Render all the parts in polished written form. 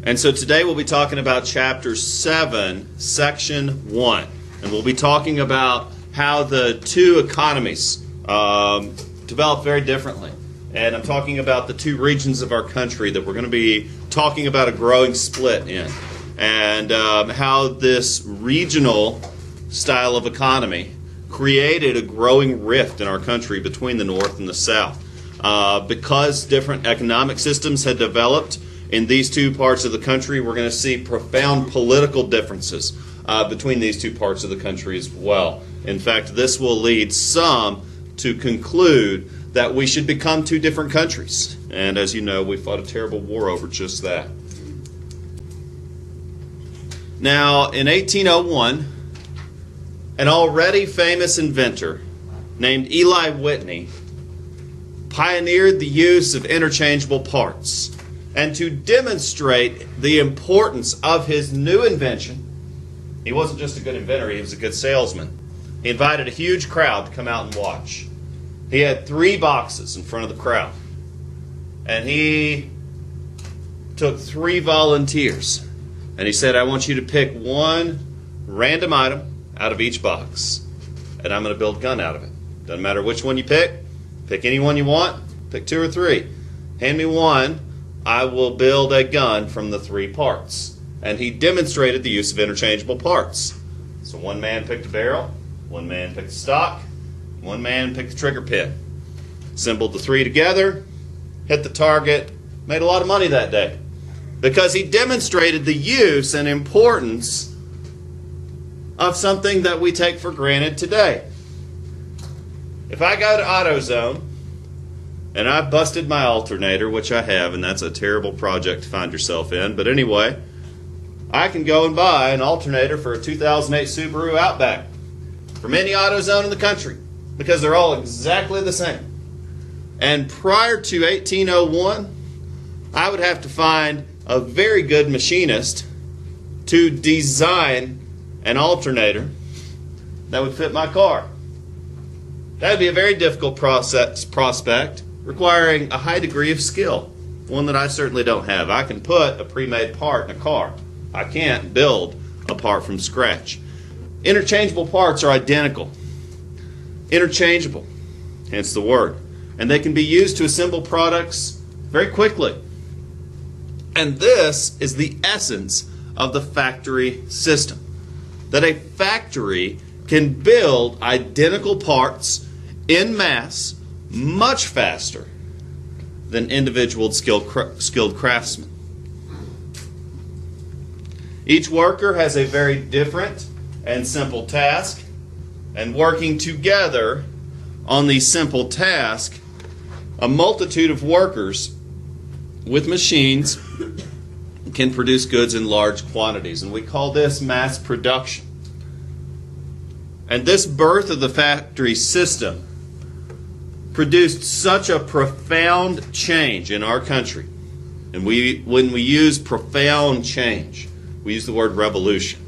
And so today we'll be talking about Chapter 7, Section 1. And we'll be talking about how the two economies develop very differently. And I'm talking about the two regions of our country that we're going to be talking about a growing split in. And how this regional style of economy created a growing rift in our country between the North and the South. Because different economic systems had developed in these two parts of the country, we're going to see profound political differences between these two parts of the country as well. In fact, this will lead some to conclude that we should become two different countries. And as you know, we fought a terrible war over just that. Now, in 1801, an already famous inventor named Ell Whitney pioneered the use of interchangeable parts. And to demonstrate the importance of his new invention, he wasn't just a good inventor, he was a good salesman. He invited a huge crowd to come out and watch. He had 3 boxes in front of the crowd. And he took 3 volunteers. And he said, I want you to pick one random item out of each box. And I'm going to build a gun out of it. Doesn't matter which one you pick. Pick any one you want. Pick 2 or 3. Hand me one. I will build a gun from the 3 parts. And he demonstrated the use of interchangeable parts. So one man picked a barrel, one man picked a stock, one man picked a trigger pin. Assembled the 3 together, hit the target, made a lot of money that day. Because he demonstrated the use and importance of something that we take for granted today. If I go to AutoZone, and I busted my alternator, which I have, and that's a terrible project to find yourself in. But anyway, I can go and buy an alternator for a 2008 Subaru Outback from any AutoZone in the country because they're all exactly the same. And prior to 1801, I would have to find a very good machinist to design an alternator that would fit my car. That would be a very difficult prospect, requiring a high degree of skill, one that I certainly don't have. I can put a pre-made part in a car. I can't build a part from scratch. Interchangeable parts are identical. Interchangeable, hence the word. And they can be used to assemble products very quickly. And this is the essence of the factory system. That a factory can build identical parts in mass much faster than individual skilled craftsmen. Each worker has a very different and simple task, and working together on the simple task, a multitude of workers with machines can produce goods in large quantities, and we call this mass production. And this birth of the factory system produced such a profound change in our country. And when we use profound change, we use the word revolution.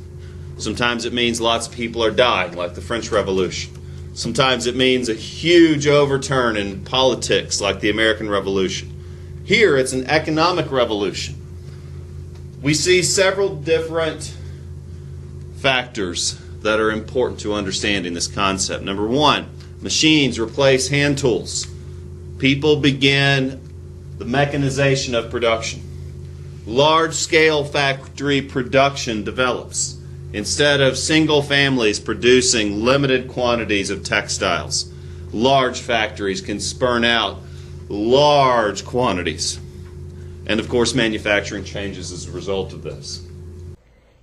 Sometimes it means lots of people are dying, like the French Revolution. Sometimes it means a huge overturn in politics, like the American Revolution. Here, it's an economic revolution. We see several different factors that are important to understanding this concept. Number 1, machines replace hand tools. People begin the mechanization of production. Large-scale factory production develops. Instead of single families producing limited quantities of textiles, large factories can spurn out large quantities. And of course, manufacturing changes as a result of this.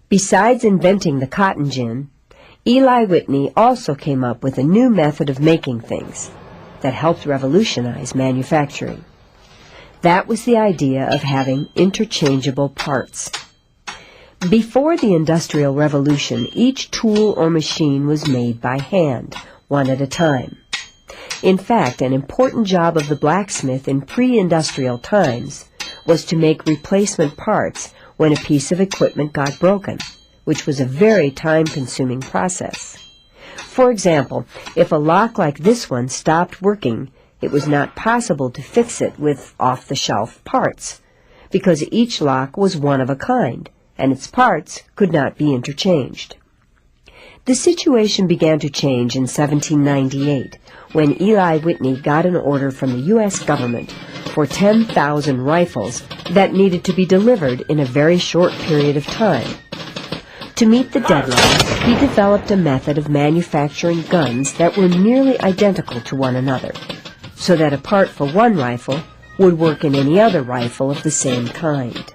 Besides inventing the cotton gin, Ell Whitney also came up with a new method of making things that helped revolutionize manufacturing. That was the idea of having interchangeable parts. Before the Industrial Revolution, each tool or machine was made by hand, one at a time. In fact, an important job of the blacksmith in pre-industrial times was to make replacement parts when a piece of equipment got broken, which was a very time-consuming process. For example, if a lock like this one stopped working, it was not possible to fix it with off-the-shelf parts, because each lock was one of a kind, and its parts could not be interchanged. The situation began to change in 1798, when Eli Whitney got an order from the U.S. government for 10,000 rifles that needed to be delivered in a very short period of time. To meet the deadline, he developed a method of manufacturing guns that were nearly identical to one another, so that a part for one rifle would work in any other rifle of the same kind.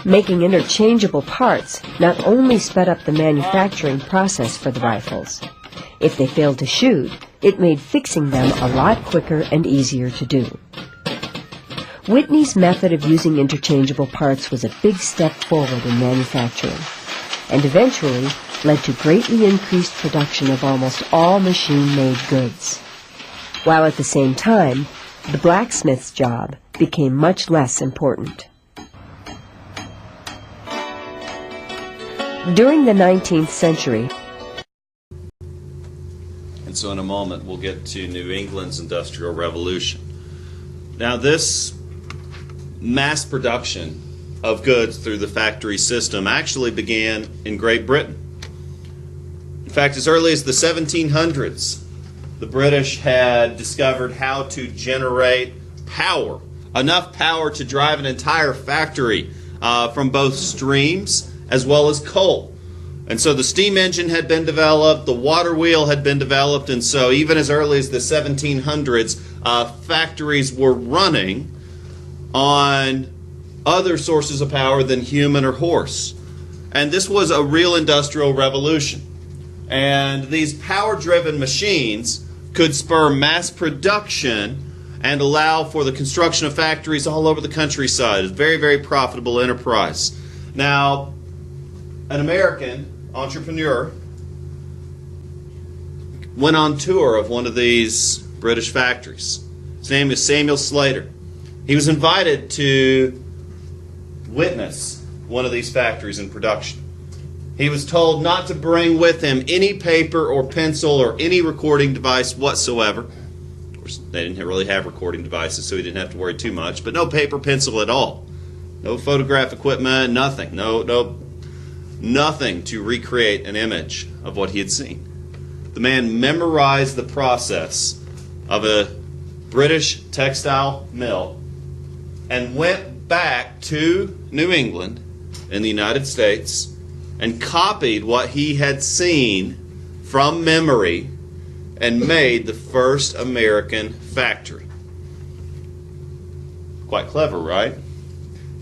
Making interchangeable parts not only sped up the manufacturing process for the rifles. If they failed to shoot, it made fixing them a lot quicker and easier to do. Whitney's method of using interchangeable parts was a big step forward in manufacturing, and eventually led to greatly increased production of almost all machine-made goods, while at the same time, the blacksmith's job became much less important. During the 19th century, and so in a moment we'll get to New England's Industrial Revolution. Now this mass production of goods through the factory system actually began in Great Britain. In fact, as early as the 1700s, the British had discovered how to generate power, enough power to drive an entire factory from both streams as well as coal. And so the steam engine had been developed, the water wheel had been developed, and so even as early as the 1700s, factories were running on other sources of power than human or horse. And this was a real industrial revolution. And these power-driven machines could spur mass production and allow for the construction of factories all over the countryside. It's a very, very profitable enterprise. Now, an American entrepreneur went on tour of one of these British factories. His name is Samuel Slater. He was invited to witness one of these factories in production. He was told not to bring with him any paper or pencil or any recording device whatsoever. Of course, they didn't really have recording devices, so he didn't have to worry too much, but no paper, pencil at all. No photograph equipment, nothing. Nothing to recreate an image of what he had seen. The man memorized the process of a British textile mill and went back to New England in the United States and copied what he had seen from memory and made the first American factory. Quite clever, right?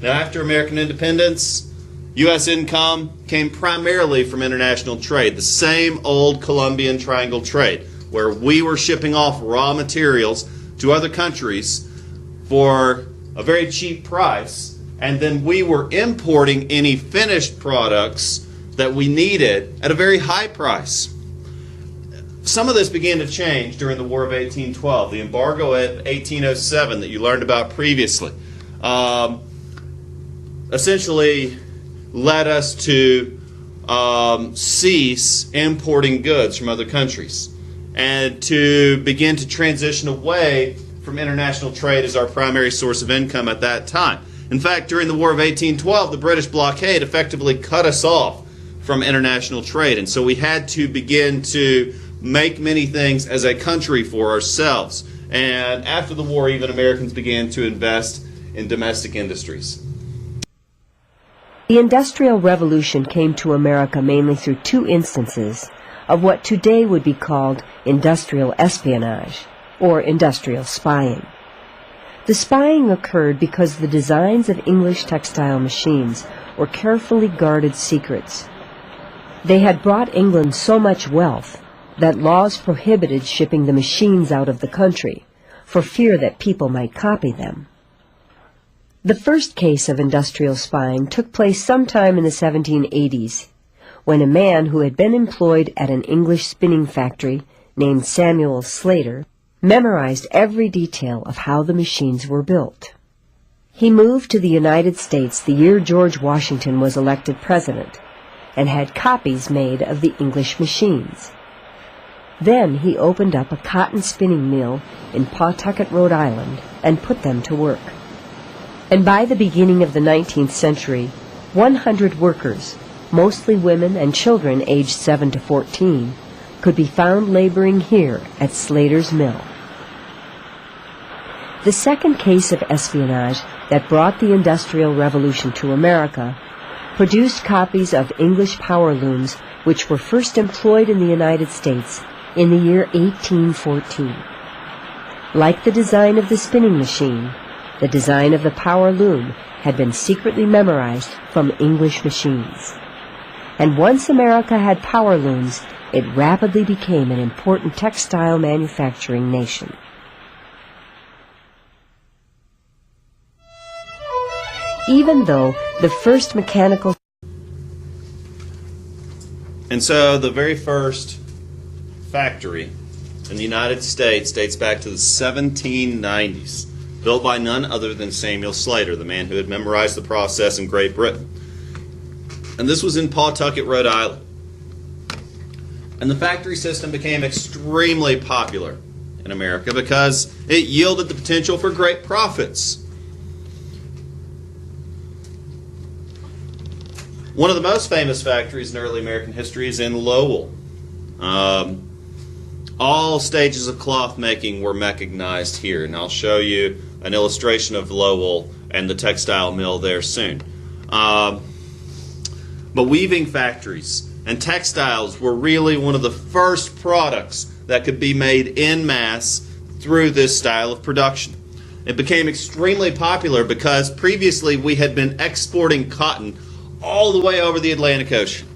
Now, after American independence, U.S. income came primarily from international trade, the same old Columbian Triangle trade, where we were shipping off raw materials to other countries for a very cheap price, and then we were importing any finished products that we needed at a very high price. Some of this began to change during the War of 1812, the embargo at 1807 that you learned about previously. Essentially led us to cease importing goods from other countries and to begin to transition away from international trade as our primary source of income at that time. In fact, during the War of 1812, the British blockade effectively cut us off from international trade, and so we had to begin to make many things as a country for ourselves. And after the war, even Americans began to invest in domestic industries. The Industrial Revolution came to America mainly through two instances of what today would be called industrial espionage, or industrial spying. The spying occurred because the designs of English textile machines were carefully guarded secrets. They had brought England so much wealth that laws prohibited shipping the machines out of the country for fear that people might copy them. The first case of industrial spying took place sometime in the 1780s, when a man who had been employed at an English spinning factory named Samuel Slater memorized every detail of how the machines were built. He moved to the United States the year George Washington was elected president and had copies made of the English machines. Then he opened up a cotton spinning mill in Pawtucket, Rhode Island, and put them to work. And by the beginning of the 19th century, 100 workers, mostly women and children aged 7 to 14, could be found laboring here at Slater's Mill. The second case of espionage that brought the Industrial Revolution to America produced copies of English power looms which were first employed in the United States in the year 1814. Like the design of the spinning machine, the design of the power loom had been secretly memorized from English machines. And once America had power looms, it rapidly became an important textile manufacturing nation. Even though the first mechanical... And so the very first factory in the United States dates back to the 1790s, built by none other than Samuel Slater, the man who had memorized the process in Great Britain. And this was in Pawtucket, Rhode Island. And the factory system became extremely popular in America because it yielded the potential for great profits. One of the most famous factories in early American history is in Lowell. All stages of cloth making were mechanized here, and I'll show you an illustration of Lowell and the textile mill there soon. But weaving factories and textiles were really one of the first products that could be made en masse through this style of production. It became extremely popular because previously we had been exporting cotton all the way over the Atlantic Ocean.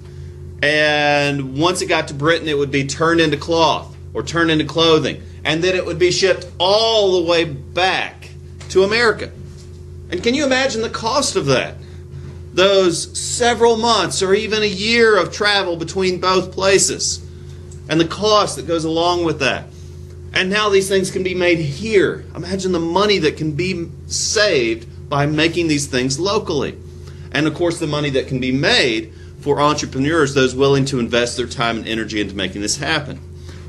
And once it got to Britain, it would be turned into cloth or turned into clothing. And then it would be shipped all the way back to America. And can you imagine the cost of that? Those several months or even a year of travel between both places. And the cost that goes along with that. And now these things can be made here. Imagine the money that can be saved by making these things locally. And of course the money that can be made for entrepreneurs, those willing to invest their time and energy into making this happen.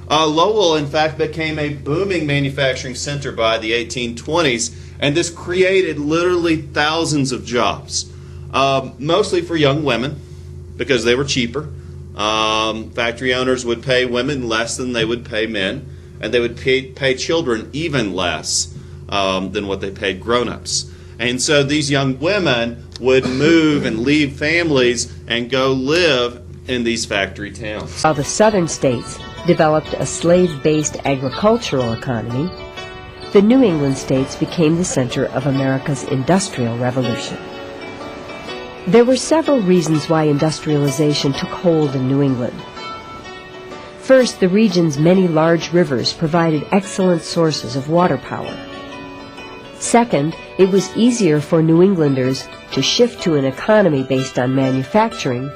Lowell, in fact, became a booming manufacturing center by the 1820s, and this created literally thousands of jobs, mostly for young women because they were cheaper. Factory owners would pay women less than they would pay men, and they would pay children even less than what they paid grown-ups. And so these young women would move and leave families and go live in these factory towns. While the southern states developed a slave-based agricultural economy, the New England states became the center of America's Industrial Revolution. There were several reasons why industrialization took hold in New England. First, the region's many large rivers provided excellent sources of water power. Second, it was easier for New Englanders to shift to an economy based on manufacturing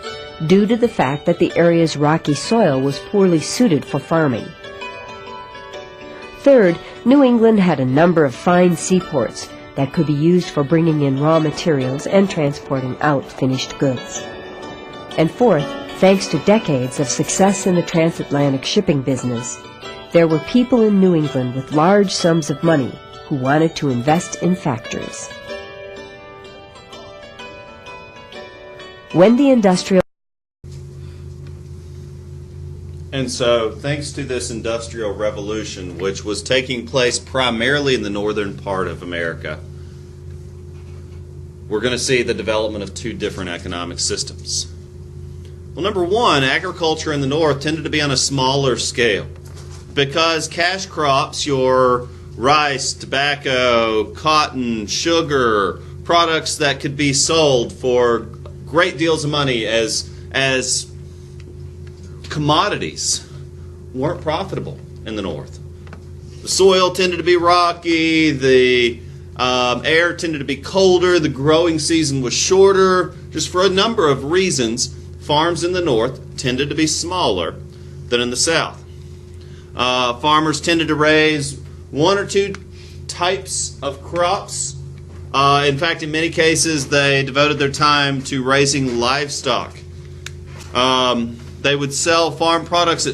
due to the fact that the area's rocky soil was poorly suited for farming. Third, New England had a number of fine seaports that could be used for bringing in raw materials and transporting out finished goods. And fourth, thanks to decades of success in the transatlantic shipping business, there were people in New England with large sums of money who wanted to invest in factories. When the industrial... And so, thanks to this Industrial Revolution, which was taking place primarily in the northern part of America, we're going to see the development of two different economic systems. Well, number one, agriculture in the north tended to be on a smaller scale because cash crops, your rice, tobacco, cotton, sugar, products that could be sold for great deals of money as commodities, weren't profitable in the north. The soil tended to be rocky, the air tended to be colder, the growing season was shorter. Just for a number of reasons, farms in the north tended to be smaller than in the south. Farmers tended to raise one or two types of crops. In fact, in many cases, they devoted their time to raising livestock. They would sell farm products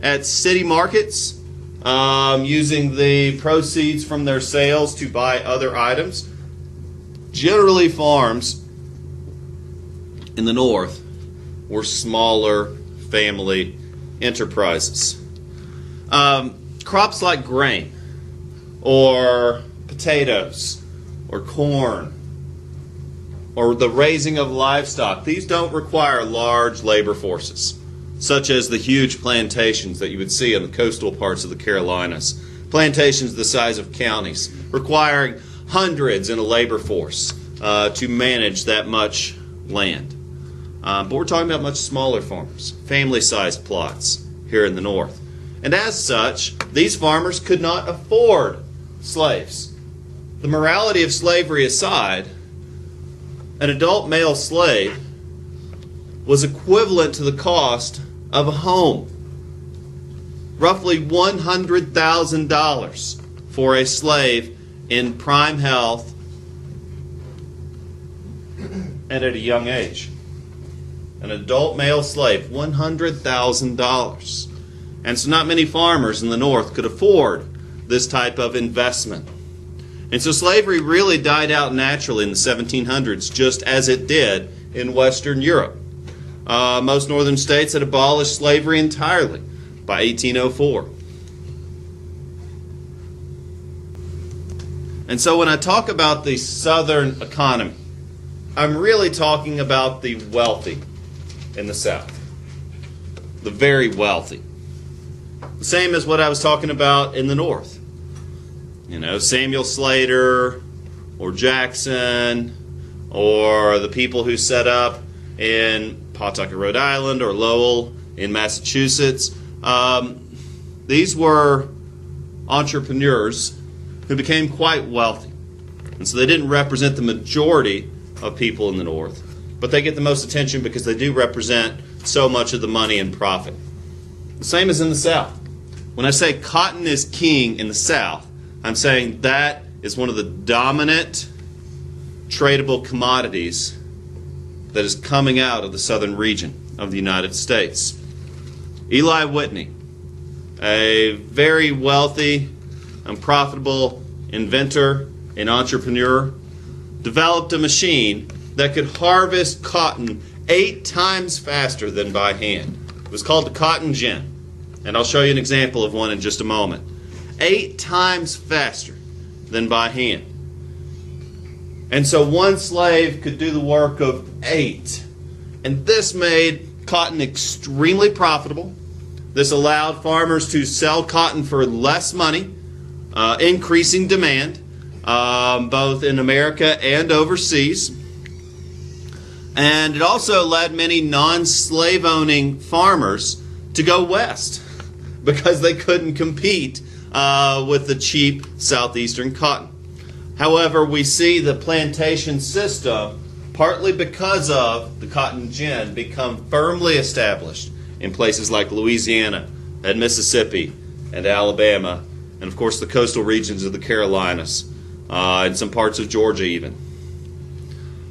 at city markets, using the proceeds from their sales to buy other items. Generally, farms in the North were smaller family enterprises. Crops like grain or potatoes or corn or the raising of livestock, these don't require large labor forces, such as the huge plantations that you would see in the coastal parts of the Carolinas. Plantations the size of counties, requiring hundreds in a labor force to manage that much land. But we're talking about much smaller farms, family-sized plots here in the North. And as such, these farmers could not afford slaves. The morality of slavery aside, an adult male slave was equivalent to the cost of a home. Roughly $100,000 for a slave in prime health and at a young age. An adult male slave, $100,000. And so not many farmers in the North could afford this type of investment. And so slavery really died out naturally in the 1700s, just as it did in Western Europe. Most northern states had abolished slavery entirely by 1804. And so when I talk about the Southern economy, I'm really talking about the wealthy in the South. The very wealthy. The same as what I was talking about in the North. You know, Samuel Slater or Jackson or the people who set up in Pawtucket, Rhode Island or Lowell in Massachusetts. These were entrepreneurs who became quite wealthy. And so they didn't represent the majority of people in the North, but they get the most attention because they do represent so much of the money and profit. The same as in the South. When I say cotton is king in the South, I'm saying that is one of the dominant tradable commodities that is coming out of the southern region of the United States. Eli Whitney, a very wealthy and profitable inventor and entrepreneur, developed a machine that could harvest cotton 8 times faster than by hand. It was called the cotton gin, and I'll show you an example of one in just a moment. 8 times faster than by hand. And so one slave could do the work of 8. And this made cotton extremely profitable. This allowed farmers to sell cotton for less money, increasing demand, both in America and overseas. And it also led many non-slave owning farmers to go west because they couldn't compete with the cheap southeastern cotton. However, we see the plantation system, partly because of the cotton gin, become firmly established in places like Louisiana and Mississippi and Alabama, and of course the coastal regions of the Carolinas, and some parts of Georgia even.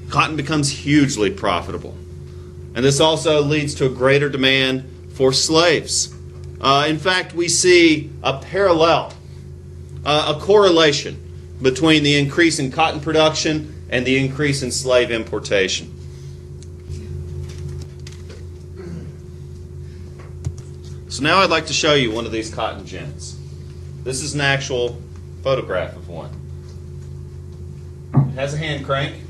Cotton becomes hugely profitable. And this also leads to a greater demand for slaves. In fact, we see a parallel, a correlation between the increase in cotton production and the increase in slave importation. So now I'd like to show you one of these cotton gins. This is an actual photograph of one. It has a hand crank.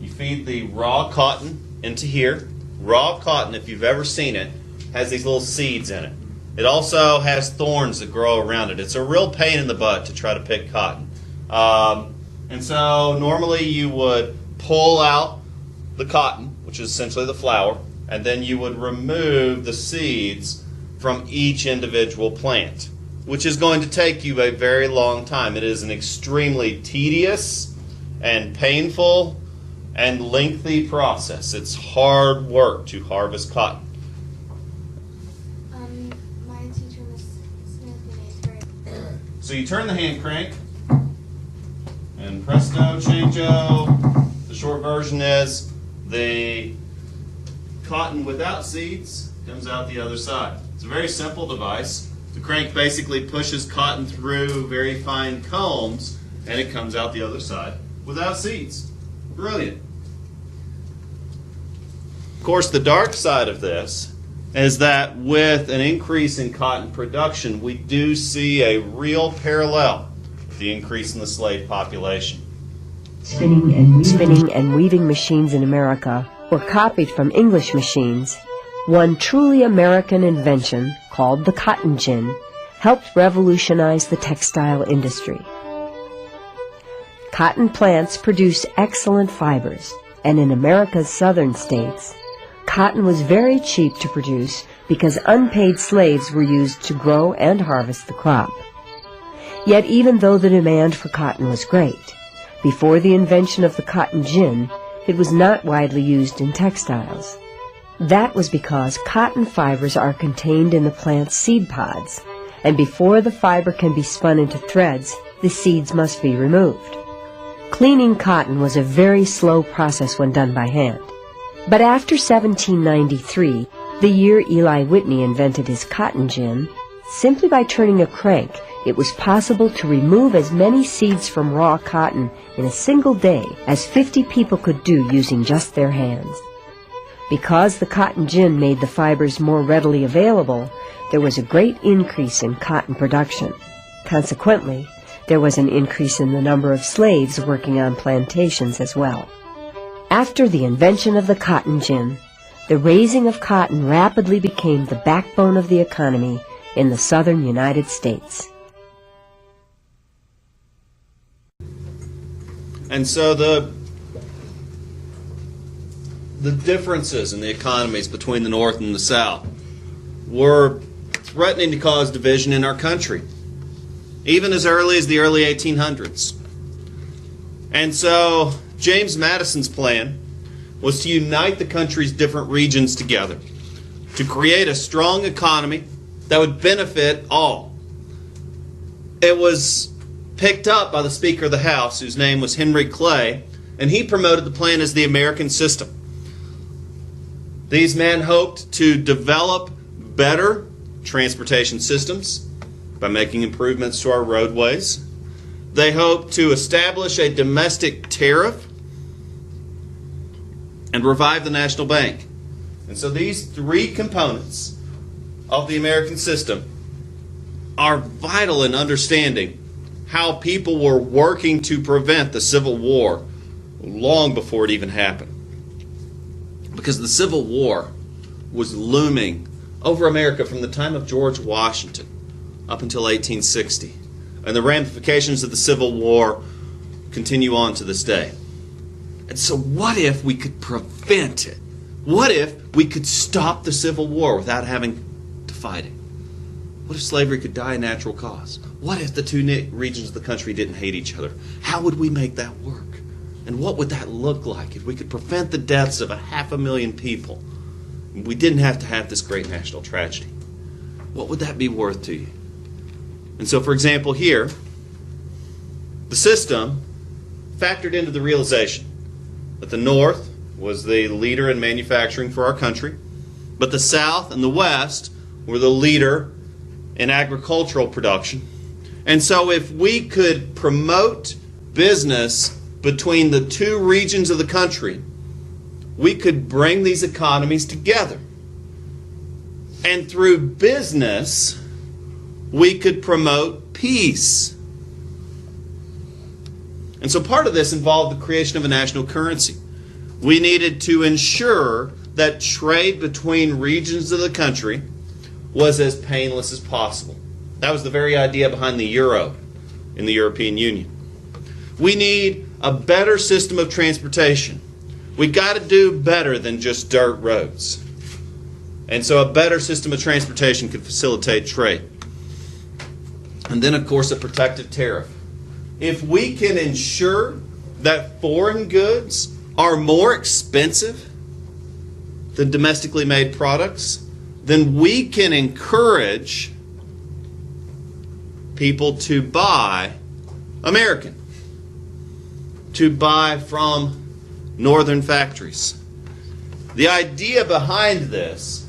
You feed the raw cotton into here. Raw cotton, if you've ever seen it, has these little seeds in it. It also has thorns that grow around it. It's a real pain in the butt to try to pick cotton. And so normally you would pull out the cotton, which is essentially the flower, and then you would remove the seeds from each individual plant, which is going to take you a very long time. It is an extremely tedious and painful and lengthy process. It's hard work to harvest cotton. My teacher, Miss Smith, in 8th grade. So you turn the hand crank, and presto, changeo. The short version is the cotton without seeds comes out the other side. It's a very simple device. The crank basically pushes cotton through very fine combs, and it comes out the other side. without seeds. Brilliant. Of course, the dark side of this is that with an increase in cotton production, we do see a real parallel with the increase in the slave population. Spinning and weaving machines in America were copied from English machines. One truly American invention, called the cotton gin, helped revolutionize the textile industry. Cotton plants produce excellent fibers, and in America's southern states, cotton was very cheap to produce because unpaid slaves were used to grow and harvest the crop. Yet even though the demand for cotton was great, before the invention of the cotton gin, it was not widely used in textiles. That was because cotton fibers are contained in the plant's seed pods, and before the fiber can be spun into threads, the seeds must be removed. Cleaning cotton was a very slow process when done by hand. But after 1793, the year Eli Whitney invented his cotton gin, simply by turning a crank, it was possible to remove as many seeds from raw cotton in a single day as 50 people could do using just their hands. Because the cotton gin made the fibers more readily available, there was a great increase in cotton production. Consequently, there was an increase in the number of slaves working on plantations as well. After the invention of the cotton gin, the raising of cotton rapidly became the backbone of the economy in the southern United States. And so the differences in the economies between the North and the South were threatening to cause division in our country, even as early as the early 1800s. And so James Madison's plan was to unite the country's different regions together to create a strong economy that would benefit all. It was picked up by the Speaker of the House, whose name was Henry Clay, and he promoted the plan as the American system. These men hoped to develop better transportation systems by making improvements to our roadways. They hoped to establish a domestic tariff and revive the national bank. And so these three components of the American system are vital in understanding how people were working to prevent the Civil War long before it even happened. Because the Civil War was looming over America from the time of George Washington up until 1860. And the ramifications of the Civil War continue on to this day. And so what if we could prevent it? What if we could stop the Civil War without having to fight it? What if slavery could die a natural cause? What if the two regions of the country didn't hate each other? How would we make that work? And what would that look like if we could prevent the deaths of 500,000 people? We didn't have to have this great national tragedy. What would that be worth to you? And so, for example, here, the system factored into the realization that the North was the leader in manufacturing for our country, but the South and the West were the leader in agricultural production. And so if we could promote business between the two regions of the country, we could bring these economies together. And through business, we could promote peace. And so part of this involved the creation of a national currency. We needed to ensure that trade between regions of the country was as painless as possible. That was the very idea behind the euro in the European Union. We need a better system of transportation. We got to do better than just dirt roads. And so a better system of transportation could facilitate trade. And then, of course, a protective tariff. If we can ensure that foreign goods are more expensive than domestically made products, then we can encourage people to buy American, to buy from northern factories. The idea behind this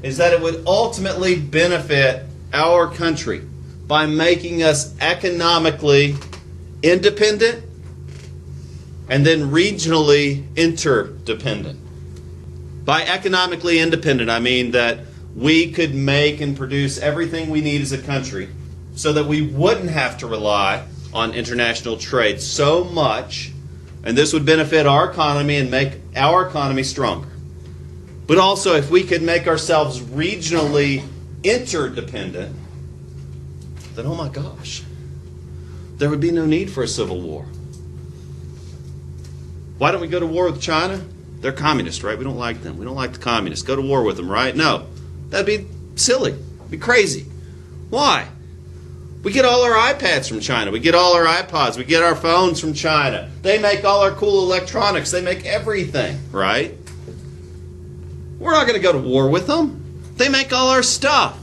is that it would ultimately benefit our country by making us economically independent and then regionally interdependent. By economically independent, I mean that we could make and produce everything we need as a country so that we wouldn't have to rely on international trade so much, and this would benefit our economy and make our economy stronger. But also, if we could make ourselves regionally interdependent, then oh my gosh, there would be no need for a civil war. Why don't we go to war with China? They're communist, right? We don't like them. We don't like the communists. Go to war with them, right? No. That'd be silly. It'd be crazy. Why? We get all our iPads from China. We get all our iPods. We get our phones from China. They make all our cool electronics. They make everything, right? We're not going to go to war with them. They make all our stuff.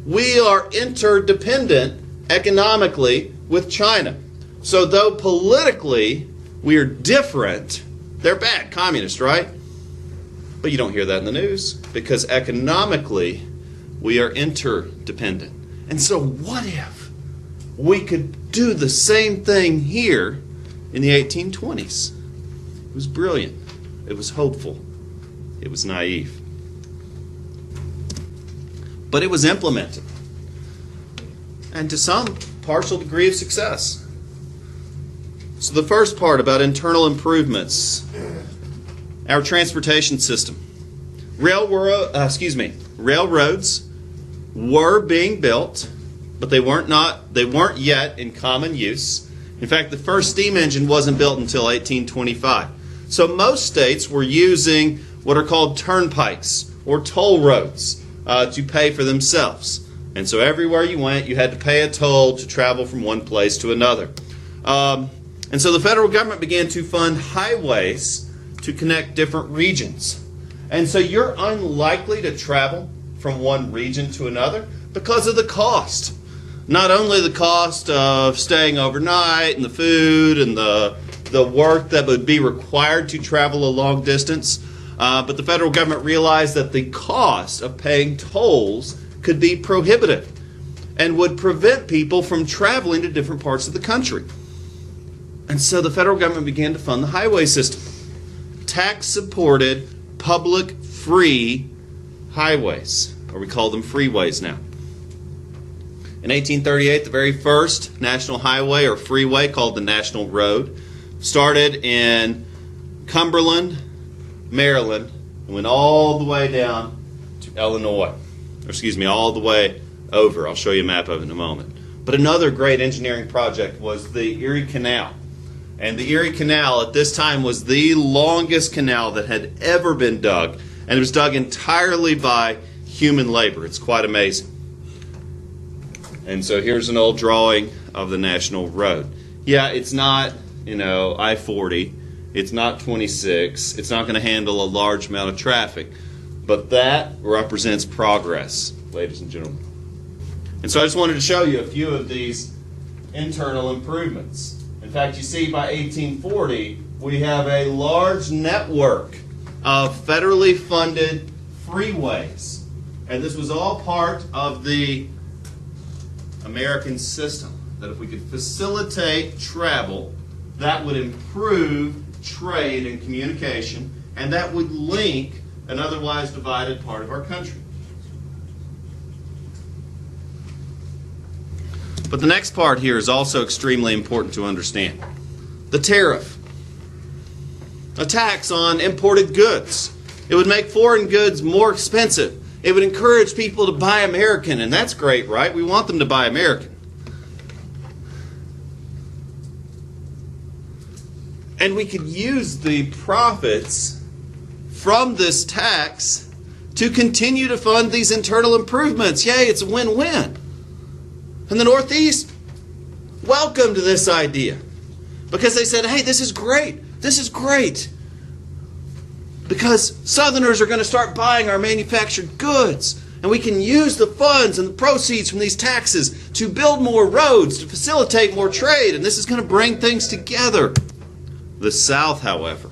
We are interdependent economically with China. So though politically we are different, they're bad, communists, right? But you don't hear that in the news because economically we are interdependent. And so what if we could do the same thing here in the 1820s? It was brilliant. It was hopeful. It was naive. But it was implemented. And to some partial degree of success. So the first part about internal improvements, our transportation system. Railroads were being built, but they weren't yet in common use. In fact, the first steam engine wasn't built until 1825. So most states were using what are called turnpikes or toll roads to pay for themselves. And so everywhere you went, you had to pay a toll to travel from one place to another. And so the federal government began to fund highways to connect different regions. And so you're unlikely to travel from one region to another because of the cost. Not only the cost of staying overnight and the food and the work that would be required to travel a long distance, but the federal government realized that the cost of paying tolls could be prohibitive and would prevent people from traveling to different parts of the country. And so the federal government began to fund the highway system. Tax-supported, public, free highways, or we call them freeways now. In 1838, the very first national highway or freeway, called the National Road, started in Cumberland, Maryland, and went all the way down to Illinois. All the way over. I'll show you a map of it in a moment. But another great engineering project was the Erie Canal. And the Erie Canal at this time was the longest canal that had ever been dug. And it was dug entirely by human labor. It's quite amazing. And so here's an old drawing of the National Road. Yeah, it's not, I-40. It's not 26. It's not going to handle a large amount of traffic. But that represents progress, ladies and gentlemen. And so I just wanted to show you a few of these internal improvements. In fact, you see by 1840, we have a large network of federally funded freeways. And this was all part of the American system, that if we could facilitate travel, that would improve trade and communication, and that would link an otherwise divided part of our country. But the next part here is also extremely important to understand. The tariff. A tax on imported goods. It would make foreign goods more expensive. It would encourage people to buy American, and that's great, right? We want them to buy American. And we could use the profits from this tax to continue to fund these internal improvements. Yay, it's a win-win. And the Northeast welcomed this idea because they said, hey, this is great. This is great. Because Southerners are going to start buying our manufactured goods, and we can use the funds and the proceeds from these taxes to build more roads, to facilitate more trade, and this is going to bring things together. The South, however,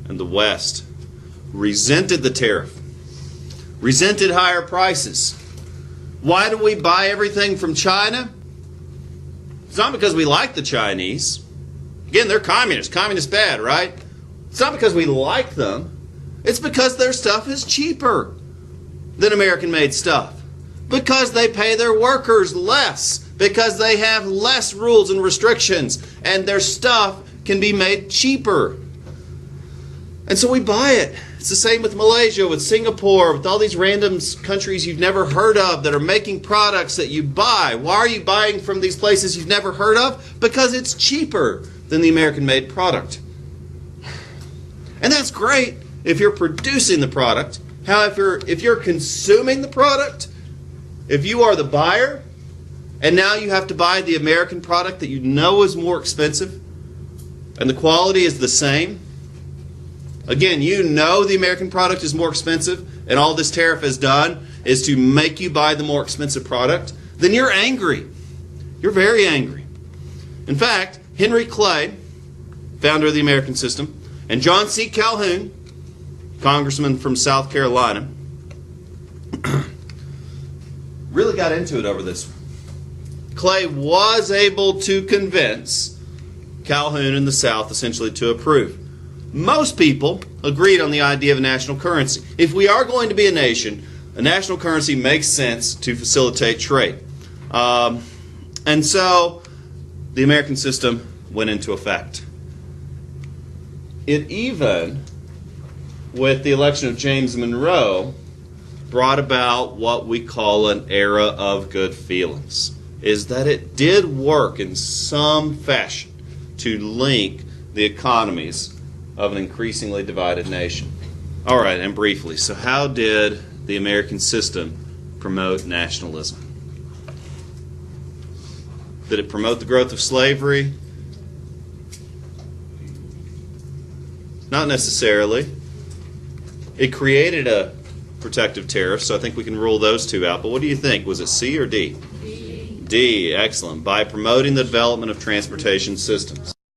and the West resented the tariff, resented higher prices. Why do we buy everything from China? It's not because we like the Chinese. Again, they're communists. Communists bad, right? It's not because we like them. It's because their stuff is cheaper than American-made stuff. Because they pay their workers less. Because they have less rules and restrictions. And their stuff can be made cheaper. And so we buy it. It's the same with Malaysia, with Singapore, with all these random countries you've never heard of that are making products that you buy. Why are you buying from these places you've never heard of? Because it's cheaper than the American-made product. And that's great if you're producing the product. However, if you're consuming the product, if you are the buyer, and now you have to buy the American product that you know is more expensive, and the quality is the same, again, you know the American product is more expensive, and all this tariff has done is to make you buy the more expensive product, then you're angry. You're very angry. In fact, Henry Clay, founder of the American system, and John C. Calhoun, congressman from South Carolina, really got into it over this. Clay was able to convince Calhoun in the South essentially to approve. Most people agreed on the idea of a national currency. If we are going to be a nation, a national currency makes sense to facilitate trade. And so the American system went into effect. It even, with the election of James Monroe, brought about what we call an era of good feelings. Is that it did work in some fashion to link the economies of an increasingly divided nation. All right, and briefly, so how did the American system promote nationalism? Did it promote the growth of slavery? Not necessarily. It created a protective tariff, so I think we can rule those two out. But what do you think? Was it C or D? D. D, excellent. By promoting the development of transportation systems.